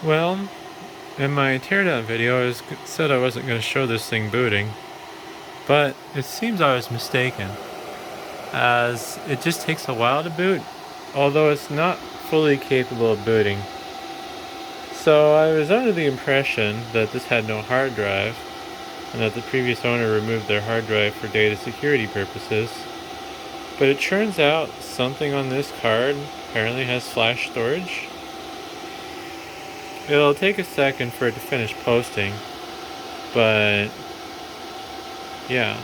Well, in my teardown video, said I wasn't going to show this thing booting, but it seems I was mistaken, as it just takes a while to boot, although it's not fully capable of booting. So I was under the impression that this had no hard drive, and that the previous owner removed their hard drive for data security purposes. But it turns out something on this card apparently has flash storage. It'll take a second for it to finish posting, but yeah.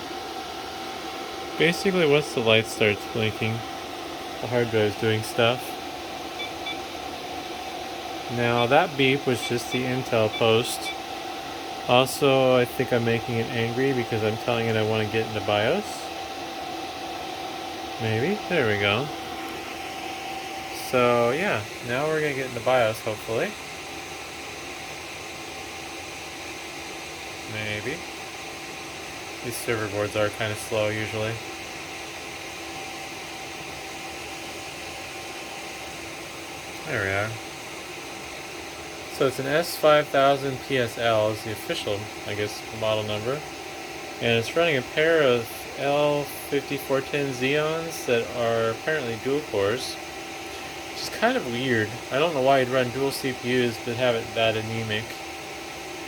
Basically, once the light starts blinking, the hard drive's doing stuff. Now that beep was just the Intel post. Also, I think I'm making it angry because I'm telling it I want to get into BIOS. Maybe. There we go. So yeah, now we're going to get into BIOS hopefully. Maybe. These server boards are kind of slow usually. There we are. So it's an S5000 PSL is the official, I guess, model number. And it's running a pair of L5410 Xeons that are apparently dual cores. Which is kind of weird. I don't know why you'd run dual CPUs but have it that anemic.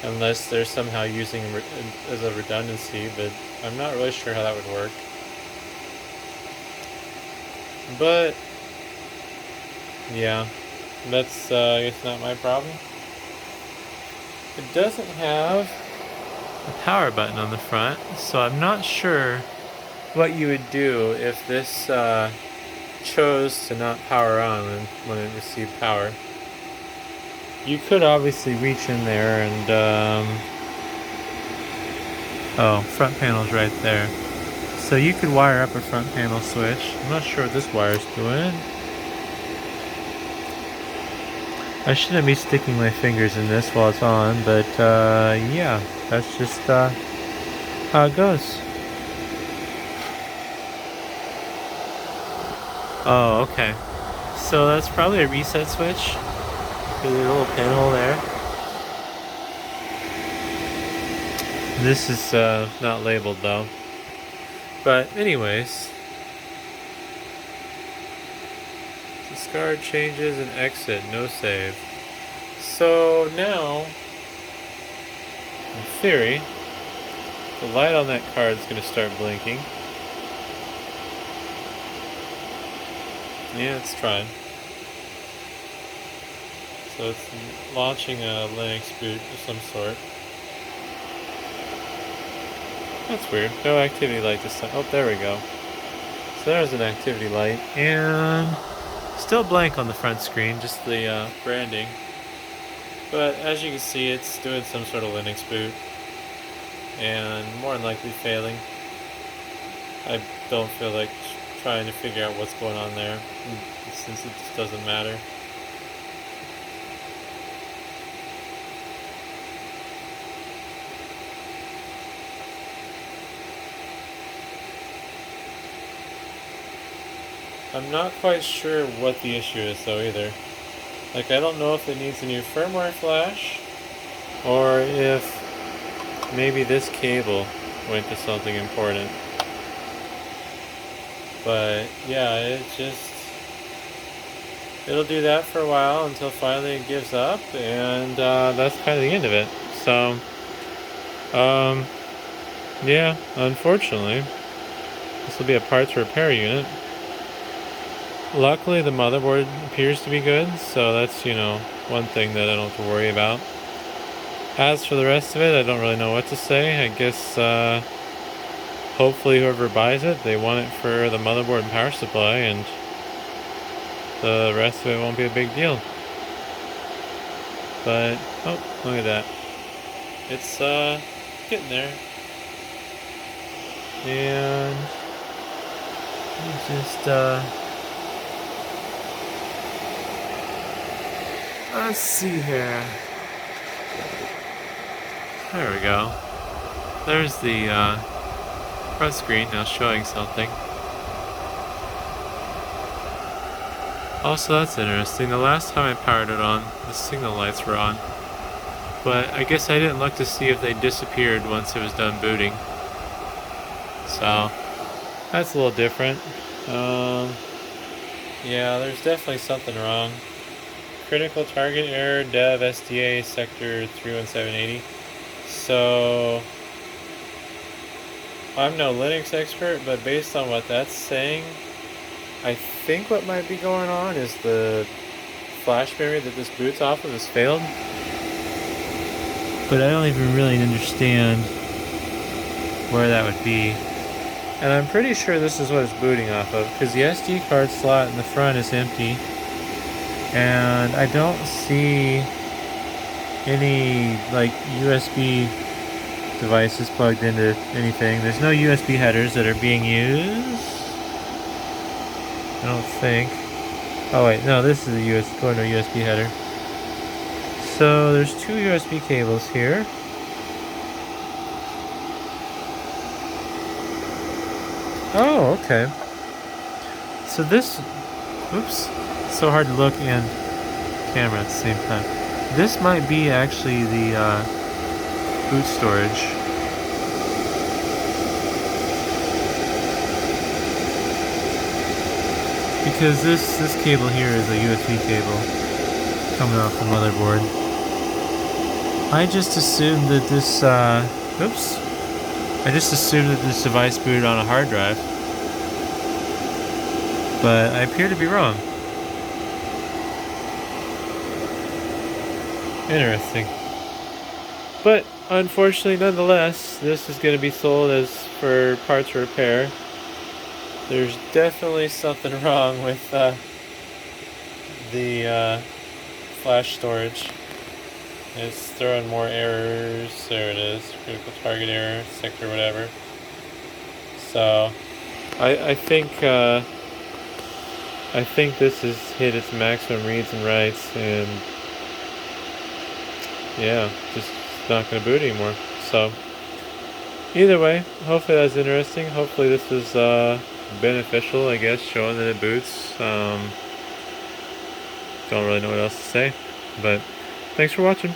Unless they're somehow using them as a redundancy, but I'm not really sure how that would work. But yeah, that's I guess not my problem. It doesn't have a power button on the front, so I'm not sure what you would do if this chose to not power on when it received power. You could obviously reach in there and oh, front panel's right there. So you could wire up a front panel switch. I'm not sure what this wire's doing. I shouldn't be sticking my fingers in this while it's on, but yeah, that's just how it goes. Oh, okay. So that's probably a reset switch. There's a little pinhole there. This is not labeled though. But anyways, discard changes and exit, no save. So now, in theory, the light on that card is going to start blinking. Yeah, it's trying. So it's launching a Linux boot of some sort. That's weird. No activity light this time. Oh, there we go. So there's an activity light. And still blank on the front screen, just the branding. But as you can see, it's doing some sort of Linux boot. And more than likely failing. I don't feel like trying to figure out what's going on there, since it just doesn't matter. I'm not quite sure what the issue is though either. Like, I don't know if it needs a new firmware flash, or if maybe this cable went to something important. But yeah, it'll do that for a while until finally it gives up, and that's kind of the end of it. So, yeah, unfortunately, this will be a parts repair unit. Luckily, the motherboard appears to be good, so that's, one thing that I don't have to worry about. As for the rest of it, I don't really know what to say. I guess, hopefully whoever buys it, they want it for the motherboard and power supply, and the rest of it won't be a big deal. But, oh, look at that. It's, getting there. And just, let's see here. There we go. There's the front screen now showing something. Also, that's interesting. The last time I powered it on, the signal lights were on. But I guess I didn't look to see if they disappeared once it was done booting. So, that's a little different. Yeah, there's definitely something wrong. Critical target error, dev SDA sector 31780. So, I'm no Linux expert, but based on what that's saying, I think what might be going on is the flash memory that this boots off of has failed. But I don't even really understand where that would be. And I'm pretty sure this is what it's booting off of, because the SD card slot in the front is empty. And I don't see any like USB devices plugged into anything. There's no USB headers that are being used. I don't think. Oh wait, no, this is a going to a USB header. So there's two USB cables here. Oh, okay. So this, oops, it's so hard to look and camera at the same time. This might be actually the boot storage. Because this cable here is a USB cable coming off the motherboard. I just assumed that this, oops. I just assumed that this device booted on a hard drive. But I appear to be wrong. Interesting. But unfortunately, nonetheless, this is going to be sold as for parts repair. There's definitely something wrong with the flash storage. It's throwing more errors. There it is. Critical target error, sector whatever. So I think this has hit its maximum reads and writes, and yeah, just not going to boot anymore. So either way, hopefully that's interesting. Hopefully this is beneficial, I guess, showing that it boots. Don't really know what else to say, but thanks for watching.